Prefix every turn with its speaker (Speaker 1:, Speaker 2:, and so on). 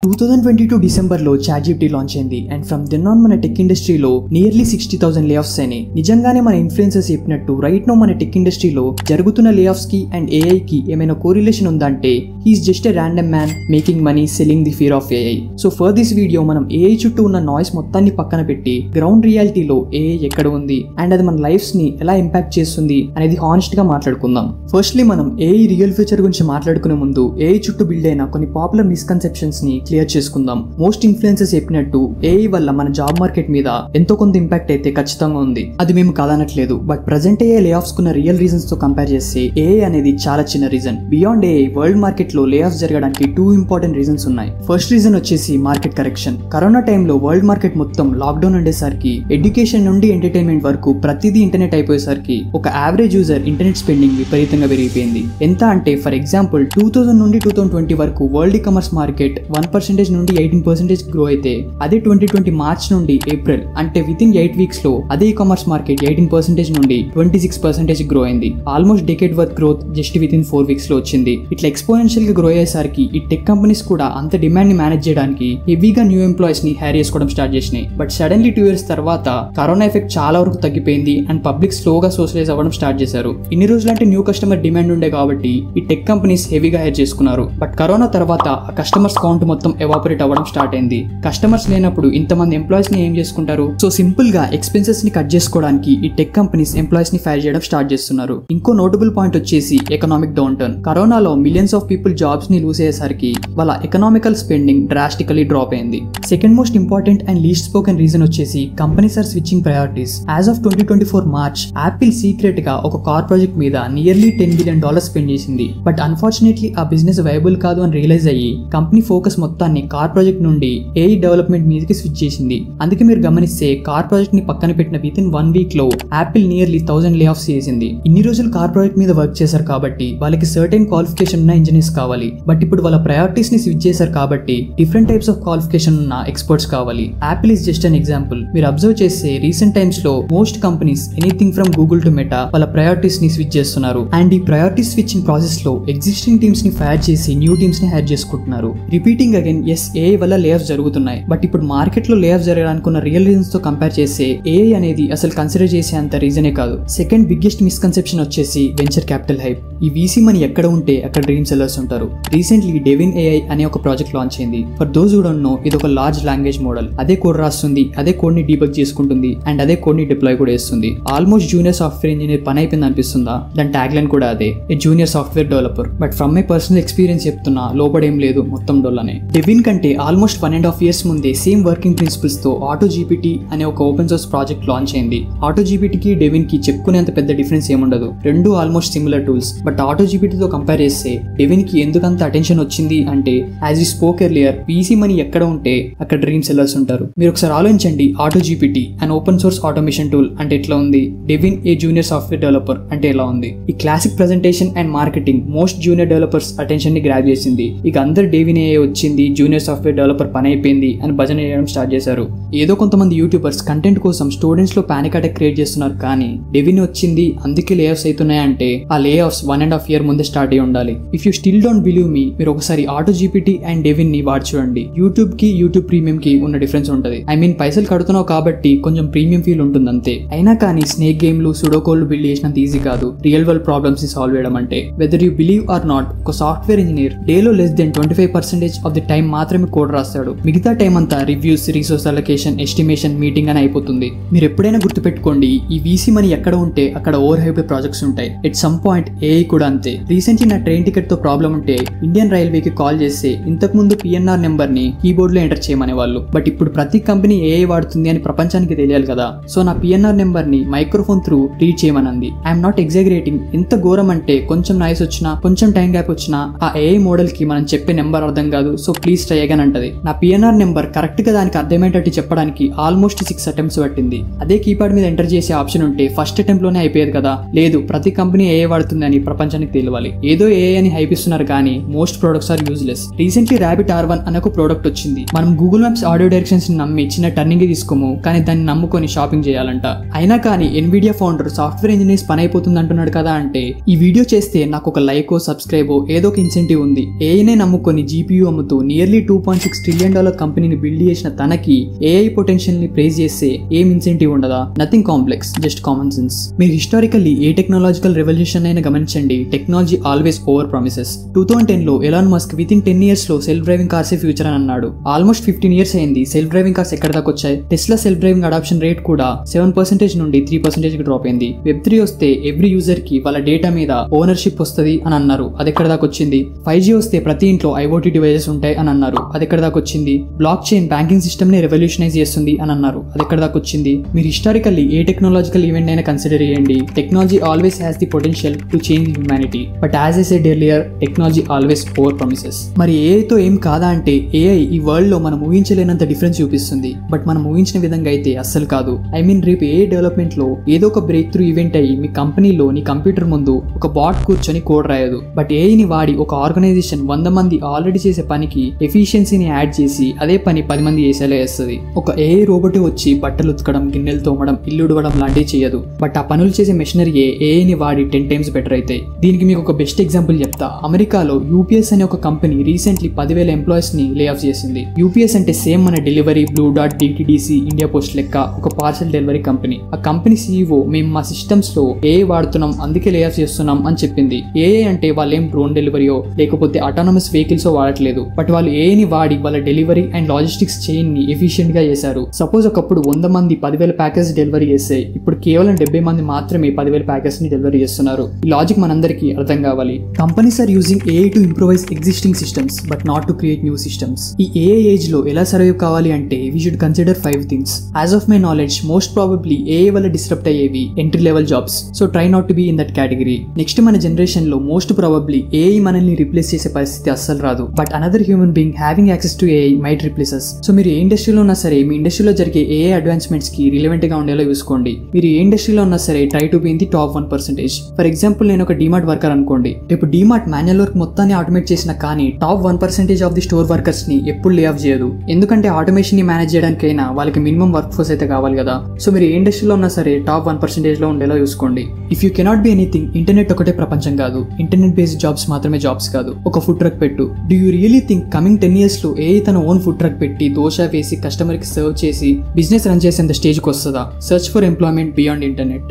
Speaker 1: 2022 డిసెంబర్లో ChatGPT launch అయింది and from then on మన టెక్ ఇండస్ట్రీలో నియర్లీ 60,000 లేఆఫ్స్ అయినాయి. నిజంగానే మన ఇన్ఫ్లుయెన్సర్స్ చెప్పినట్టు రైట్ నో మన టెక్ ఇండస్ట్రీలో జరుగుతున్న లేఆఫ్స్ కి అండ్ AI కి ఏమైనా కోరిలేషన్ ఉందంటే he's just a random man making money selling the fear of AI. So for this video మనం AI చుట్టూ ఉన్న నాయిస్ మొత్తాన్ని పక్కన పెట్టి గ్రౌండ్ రియాలిటీలో AI ఎక్కడ ఉంది అండ్ అది మన లైఫ్స్ ని ఎలా ఇంపాక్ట్ చేస్తుంది అనేది హానెస్ట్ గా మాట్లాడుకుందాం. ఫస్ట్లీ మనం AI రియల్ ఫ్యూచర్ గురించి మాట్లాడుకునే ముందు AI చుట్టూ బిల్డ్ అయిన కొన్ని పాపులర్ మిస్కన్సెప్షన్స్ ని క్లియర్ చేసుకుందాం. మోస్ట్ ఇన్ఫ్లుయెన్సర్స్ చెప్పినట్టు AI వల్ల మన జాబ్ మార్కెట్ మీద ఎంతో కొంత ఇంపాక్ట్ అయితే ఖచ్చితంగా ఉంది. అది మేము కాదనట్లేదు. బట్ ప్రెజెంట్ AI లే ఆఫ్స్ కున్న రియల్ రీజన్స్ తో కంపేర్ చేస్తే AI అనేది చాలా చిన్న reason. Beyond AI world market లో లే ఆఫ్స్ జరగడానికి 2 ఇంపార్టెంట్ రీజన్స్ ఉన్నాయి. ఫస్ట్ రీజన్ వచ్చేసి మార్కెట్ కరెక్షన్. కరోనా టైంలో వరల్డ్ మార్కెట్ మొత్తం లాక్డౌన్ ఉండేసరికి ఎడ్యుకేషన్ నుండి ఎంటర్టైన్మెంట్ వరకు ప్రతిదీ ఇంటర్నెట్ అయిపోయేసరికి ఒక యావరేజ్ యూజర్ ఇంటర్నెట్ స్పెండింగ్ విపరీతంగా పెరిగిపోయింది. ఎంత అంటే ఫర్ ఎగ్జాంపుల్ 2000 నుండి 2020 వరకు వరల్డ్ ఈ-కామర్స్ మార్కెట్ 1% నుండి 18% గ్రో అయితే అదే 2020 మార్చ్ నుండి ఏప్రిల్ అంటే విత్ ఇన్ 8 వీక్స్ లో అదే ఈ-కామర్స్ మార్కెట్ 18% నుండి 26% గ్రో అయింది. Almost decade worth growth just with in 4 weeks లో వచ్చింది. ఇట్లా ఎక్స్పోనెన్షియల్ గా గ్రో అయ్యేసరికి ఈ టెక్ కంపెనీస్ కూడా అంత డిమాండ్ ని మేనేజ్ చేయడానికి హెవీగా న్యూ ఎంప్లాయీస్ ని హైర్ చేసుకోవడం స్టార్ట్ చేసినాయి. బట్ సడన్లీ 2 years తర్వాత కరోనా ఎఫెక్ట్ చాలా వరకు తగ్గిపోయింది అండ్ పబ్లిక్ స్లోగా సోషలైజ్ అవ్వడం స్టార్ట్ చేశారు. ఇన్ని రోజులు అంటే న్యూ కస్టమర్ డిమాండ్ ఉండే కాబట్టి ఈ టెక్ కంపెనీస్ హెవీగా హైర్ చేసుకున్నారు. బట్ కరోనా తర్వాత ఆ కస్టమర్స్ కౌంట్ మొత్తం ఎవాపరేట్ అవ్వడం స్టార్ట్ అయింది. కస్టమర్స్ లేనప్పుడు ఇంతమంది ఎంప్లాయీస్ ని ఏం చేసుకుంటారు? సో సింపుల్ గా ఎక్స్పెన్సెస్ ని కట్ చేసుకోవడానికి ఈ టెక్ కంపెనీస్ ఎంప్లాయీస్ ని ఫైర్ చేయడం స్టార్ట్ చేస్తున్నారు. ఇంకో నోటబుల్ పాయింట్ వచ్చేసి ఎకనామిక్ డౌన్ టర్న్. కరోనాలో మిలియన్స్ ఆఫ్ పీపుల్ జాబ్స్ ని లూజ్ అయ్యేసరికి వాళ్ళ ఎకనామికల్ స్పెండింగ్ డ్రాస్టికలీ డ్రాప్ అయింది. Second most important and least spoken reason వచ్చేసి companies are switching priorities. As of 2024 March Apple secret గా ఒక కార్ ప్రాజెక్ట్ మీద నియర్లీ $10 billion స్పెండ్ చేసింది. బట్ అన్ఫార్చునేట్లీ ఆ బిజినెస్ వైబుల్ కాదు అని రియలైజ్ అయ్యి కంపెనీ ఫోకస్ మొత్తాన్ని కార్ ప్రాజెక్ట్ నుండి AI డెవలప్మెంట్ మీదకి స్విచ్ చేసింది. అందుకే మీరు గమనిస్తే కార్ ప్రాజెక్ట్ ని పక్కన పెట్టిన విత్ ఇన్ 1 వీక్ లో యాపిల్ నియర్లీ 1000 లే ఆఫ్స్ చేసింది. ఇన్ని రోజులు కార్ ప్రాజెక్ట్ మీద వర్క్ చేశారు కాబట్టి వాళ్ళకి సర్టెన్ క్వాలిఫికేషన్ ఉన్న ఇంజనీర్స్ కావాలి. బట్ ఇప్పుడు వాళ్ళ ప్రయారిటీస్ ని స్విచ్ చేశారు కాబట్టి డిఫరెంట్ టైప్స్ ఆఫ్ క్వాలిఫికేషన్ ఉన్న ఎక్స్పర్ట్స్ కావాలి. Apple is just an example. మీరు అబ్జర్వ్ చేస్తే రీసెంట్ టైమ్స్ లో most companies anything from Google to meta వాళ్ళ ప్రయారిటీస్ ని స్విచ్ చేస్తున్నారు. అండ్ ఈ ప్రయారిటీ స్విచ్చింగ్ ప్రాసెస్ లో ఎగ్జిస్టింగ్ టీమ్స్ ని ఫైర్ చేసి న్యూ టీమ్స్ ని హైర్ చేసుకుంటున్నారు. రిపీటింగ్ అగైన్ ఎస్ AI వల్ల లే ఆఫ్స్ జరుగుతున్నాయి. బట్ ఇప్పుడు మార్కెట్ లో లే ఆఫ్ జరగడానికి ఉన్న రియల్ రీజన్స్ తో కంపేర్ చేస్తే AI అనేది అసలు కన్సిడర్ చేసే అంత రీజనే కాదు. సెకండ్ బిగ్గెస్ట్ మిస్కన్సెప్షన్ వచ్చేసి వెంచర్ క్యాపిటల్ హైప్. ఈ VC మనీ ఎక్కడ ఉంటే అక్కడ డ్రీమ్ సెల్లర్స్ ఉంటారు. రీసెంట్లీ డెవిన్ AI అనే ఒక ప్రాజెక్ట్ లాంచ్ అయింది. For those who don't know ఇది ఒక లార్జ్ లాంగ్వేజ్ మోడల్. అదే కోడ్ రాస్తుంది, అదే కోడ్ ని డీబగ్ చేసుకుంటుంది అండ్ అదే కోడ్ ని డిప్లాయ్ కూడా చేస్తుంది. ఆల్మోస్ట్ జూనియర్ సాఫ్ట్వేర్ ఇంజనీర్ పని అయిపోయింది అనిపిస్తుందా? దాని ట్యాగ్ లైన్ కూడా అదే, a junior software developer. But from my personal experience చెప్తున్నా, లోపడేం లేదు, మొత్తం డొల్లనే. డెవిన్ కంటే ఆల్మోస్ట్ 1.5 years ముందే సేమ్ వర్కింగ్ ప్రిన్సిపల్స్ తో AutoGPT అనే ఒక ఓపెన్ సోర్స్ ప్రాజెక్ట్ లాంచ్ అయింది. AutoGPT కి డెవిన్ కి చెప్పుకునేంత పెద్ద డిఫరెన్స్ ఏముండదు. రెండు almost similar tools. But AutoGPT తో కంపేర్ చేస్తే డెవిన్ కి ఎందుకంత అటెన్షన్ వచ్చింది అంటే as we spoke earlier VC money ఎక్కడ ఉంటే అక్కడ డ్రీమ్ సెల్లర్స్ ఉంటారు. మీరు ఒకసారి ఆలోచించండి, AutoGPT and open source automation tool అంటే ఎట్లా ఉంది, డెవిన్ ఏ జూనియర్ సాఫ్ట్వేర్ డెవలపర్ అంటే ఎలా ఉంది. ఈ classic presentation and marketing most junior developers attention ని గ్రాబ్ చేసింది. ఇక అందరు డెవిన్ AI వచ్చింది, జూనియర్ సాఫ్ట్వేర్ డెవలపర్ పని అయిపోయింది అని భజన చేయడం స్టార్ట్ చేశారు. ఏదో కొంతమంది యూట్యూబర్స్ కంటెంట్ కోసం స్టూడెంట్స్ లో పానిక్ అటాక్ క్రియేట్ చేస్తున్నారు. కానీ డెవిన్ వచ్చింది అందుకే లే ఆఫ్స్ అవుతున్నాయి అంటే ఆ లే ఆఫ్స్ 1.5 year ముందే స్టార్ట్ అయ్యి ఉండాలి. If you still don't believe me, మీరు ఒకసారి AutoGPT అండ్ డెవిన్ ని వాడి చూడండి. యూట్యూబ్ కి యూట్యూబ్ ప్రీమియం కి ఉన్న డిఫరెన్స్ ఉంటది. ఐ మీన్ పైసలు కడుతున్నావు కాబట్టి కొంచెం ప్రీమియం ఫీల్ ఉంటుంది అంతే. అయినా కానీ స్నేక్ గేమ్లు సుడోకోలు బిల్డ్ చేసినంత ఈజీ కాదు రియల్ వరల్డ్ ప్రాబ్లమ్స్ ని సాల్వ్ చేయడం అంటే. Whether you believe are not, ఒక సాఫ్ట్వేర్ ఇంజనీర్ డేలో less than 25% of the time మాత్రమే కోడ్ రాస్తాడు. మిగతా టైం అంతా reviews, resource allocation, estimation, meeting అని అయిపోతుంది. మీరు ఎప్పుడైనా గుర్తుపెట్టుకోండి, ఈ VC మనీ ఎక్కడ ఉంటే అక్కడ ఓవర్ హైప్ ప్రాజెక్ట్స్ ఉంటాయి. ఎట్ సమ్ పాయింట్ AI కూడా అంతే. రీసెంట్లీ నా ట్రైన్ టికెట్ తో ప్రాబ్లం ఉంటే ఇండియన్ రైల్వేకి కాల్ చేస్తే ఇంతకు ముందు PNR నెంబర్ ని కీబోర్డ్ లో ఎంటర్ చేయమనే వాళ్ళు. బట్ ఇప్పుడు ప్రతి కంపెనీ AI వాడుతుంది అని ప్రపంచానికి తెలియాలి కదా. సో నా PNR నెంబర్ ని మైక్రోఫోన్ త్రూ రీడ్ చేయమనంది. I'm not exaggerating. ఎంత ఘోరం అంటే కొంచెం నాయిస్ వచ్చినా, కొంచెం టైం గ్యాప్ వచ్చినా ఆ AI మోడల్ కి మనం చెప్పే నెంబర్ అర్థం కాదు. సో ప్లీజ్ ట్రై అగైన్ అంటది. నా PNR నెంబర్ కరెక్ట్ గా దానికి అర్థమయ్యేటట్టు చెప్పడానికి ఆల్మోస్ట్ 6 attempts పట్టింది. అదే కీప్యాడ్ మీద ఎంటర్ చేసే ఆప్షన్ ఉంటే ఫస్ట్ అటెంప్ట్ లోనే అయిపోయేది కదా. లేదు, ప్రతి కంపెనీ AI వాడుతుంది అని ప్రపంచానికి తెలియాలి. ఏదో AI అని హైప్ ఇస్తున్నారు కానీ most products are useless. Recently Rabbit R1 అనే ఒక ప్రోడక్ట్ వచ్చింది. మనం గూగుల్ మ్యాప్స్ ఆడియో డైరెక్షన్స్ ని నమ్మి చిన్న టర్నింగ్ తీసుకోము, కానీ దాన్ని నమ్ముకొని షాపింగ్ చేయాలంట. అయినా కానీ Nvidia ఫౌండర్ సాఫ్ట్వేర్ ఇంజనీర్స్ పని అయిపోతుంది అంటున్నాడు కదా అంటే ఈ వీడియో చేస్తే నాకు ఒక లైక్, సబ్స్క్రైబ్, ఏదో ఒక ఇన్సెంటివ్ ఉంది. AI నే నమ్ముకొని GPU అమ్ముతూ నియర్లీ $2.6 ట్రిలియన్ కంపెనీని బిల్డ్ చేసిన తనకి ఏఐ పొటెన్షియల్ ని ప్రైజ్ చేస్తే ఏం ఇన్సెంటివ్ ఉండదా? Nothing complex, just common sense. మీరు హిస్టారికల్లీ ఏ టెక్నాలజికల్ రెవల్యూషన్ అయినా గమనించండి, టెక్నాలజీ ఆల్వేస్ ఓవర్ ప్రామిసెస్. 2010లో ఎలాన్ మస్క్ వితిన్ 10 years లో సెల్ఫ్ డ్రైవింగ్ కార్సే ఫ్యూచర్ అని అన్నాడు. ఆల్మోస్ట్ 15 years అయింది. సెల్ఫ్ డ్రైవింగ్ కార్స్ ఎక్కడ దాకా వచ్చాయి? Tesla self driving adoption rate కూడా 7% నుండి 3% కి డ్రాప్ అయింది. Web3 వస్తే ఎవ్రీ యూజర్ కి వాళ్ళ డేటా మీద ఓనర్షిప్ వస్తుంది అని అన్నారు. అది ఎక్కడ దాకా వచ్చింది? 5G వస్తే ప్రతి ఇంట్లో IoT డివైజెస్ ఉంటాయి అని అన్నారు. అది ఎక్కడ దాకా వచ్చింది? బ్లాక్ చైన్ బ్యాంకింగ్ సిస్టమ్ ని రెవల్యూషనైజ్ చేస్తుంది అని అన్నారు. అది ఎక్కడ దాకా వచ్చింది? మీరు హిస్టారికల్లీ ఏ టెక్నాలజికల్ ఈవెంట్ అయినా కన్సిడర్ చేయండి, technology always has the potential to change humanity. But as I said earlier, technology always over promises. మరి AI తో ఏం కాదా అంటే, AI ఈ వరల్డ్ లో మనం ఊహించలేనంత డిఫరెన్స్ చూపిస్తుంది. బట్ మనం ఊహించిన విధంగా అయితే అస్సలు కాదు. ఐ మీన్ రేపు AI డెవలప్మెంట్ లో ఏదో ఒక బ్రేక్ త్రూ ఈవెంట్ అయ్యి మీ కంపెనీలో నీ కంప్యూటర్ ముందు ఒక బాట్ కూర్చొని కోడ్ రాయదు. బట్ ఏఐని వాడి ఒక ఆర్గనైజేషన్ 100 మంది ఆల్రెడీ చేసే పనికి ఎఫిషియన్సీని యాడ్ చేసి అదే పని 10 మంది చేసేలా చేస్తుంది. ఒక ఏఐ రోబోట్ వచ్చి బట్టలు ఉతకడం, గిన్నెలు తోమడం, ఇల్లు ఉడవడం లాంటివి చేయదు. బట్ ఆ పనులు చేసే మెషినరీయే ఏఐని వాడి 10 times బెటర్ అవుతాయి. దీనికి మీకు ఒక బెస్ట్ ఎగ్జాంపుల్ చెప్తా. అమెరికాలో UPS అనే ఒక కంపెనీ రీసెంట్లీ 10,000 ఎంప్లాయీస్ ని లే ఆఫ్ చేసింది. UPS అంటే సేమ్ మన delivery, blue dot, DTDC, India post లెక్క ఒక పార్సల్ డెలివరీ కంపెనీ. ఆ కంపెనీ CEO మేము మా సిస్టమ్స్ లో ఏఐ వాడుతున్నాం, అందుకే లే ఆఫ్ చేస్తున్నాం అని చెప్పింది. ఏఐ అంటే వాళ్ళు ఏం డ్రోన్ డెలివరీయో లేకపోతే ఆటోనమస్ వెహికల్స్ వాడట్లేదు. బట్ వాళ్ళు ఏఐని వాడి వాళ్ళ డెలివరీ అండ్ లాజిస్టిక్స్ చైన్ ని ఎఫిషియెంట్ గా చేశారు. సపోజ్ ఒకప్పుడు 100 మంది 10,000 ప్యాకేజ్ డెలివరీ చేస్తే ఇప్పుడు కేవలం 70 మంది మాత్రమే 10,000 ప్యాకేజ్ ని డెలివరీ చేస్తున్నారు. ఈ లాజిక్ మనందరికీ అర్థం కావాలి. Companies are using AI to improvise existing systems but not to create new systems. ఈ ఏఐ ఏజ్ లో ఎలా సర్వైవ్ కావాలి అంటే we should consider 5 things. As of my knowledge most probably AI వల్ల డిస్టర్బ్ అయ్యేవి entry level jobs. So try not to be in that category. Next మన generation లో most probably AI మనల్ని replace చేసే పరిస్థితి అస్సలు రాదు. But another human being having access to AI might replace us. So మీరు ఏ ఇండస్ట్రీలో ఉన్నా సరే మీ ఇండస్ట్రీలో జరిగే ఏఐ అడ్వాన్స్మెంట్స్ కి రిలవెంట్ గా ఉండేలా చూసుకోండి. మీరు ఏ ఇండస్ట్రీలో ఉన్నా సరే try to be in the top 1%. For example నేను ఒక డిమార్ట్ వర్కర్ అనుకోండి. రేపు డిమార్ట్ మాన్యువల్ వర్క్ మొత్తాన్ని ఆటోమేట్ చేసిన కానీ top 1% of the store workers ని ఎప్పుడు లే ఆఫ్ చేయదు. ఎందుకంటే ఆటోమేషన్ ని మేనేజ్ చేయడానికైనా వాళ్ళకి మినిమం వర్క్ ఫోర్స్ అయితే కావాలి కదా. సో మీరు ఏ ఇండస్ట్రీలో ఉన్నా సరే టాప్ 1% లో ఉండేలా చూసుకోండి. If you cannot be anything, internet ఒకటే ప్రపంచం కాదు. ఇంటర్నెట్ బేస్డ్ జాబ్స్ మాత్రమే జాబ్స్ కాదు. ఒక ఫుడ్ ట్రక్ పెట్టు. Do you really think coming 10 years లో ఏఐ తన ఓన్ ఫుడ్ ట్రక్ పెట్టి దోశ వేసి కస్టమర్ కి సర్వ్ చేసి బిజినెస్ రన్ చేసేంత స్టేజ్ కి వస్తుందా? Search for employment beyond internet.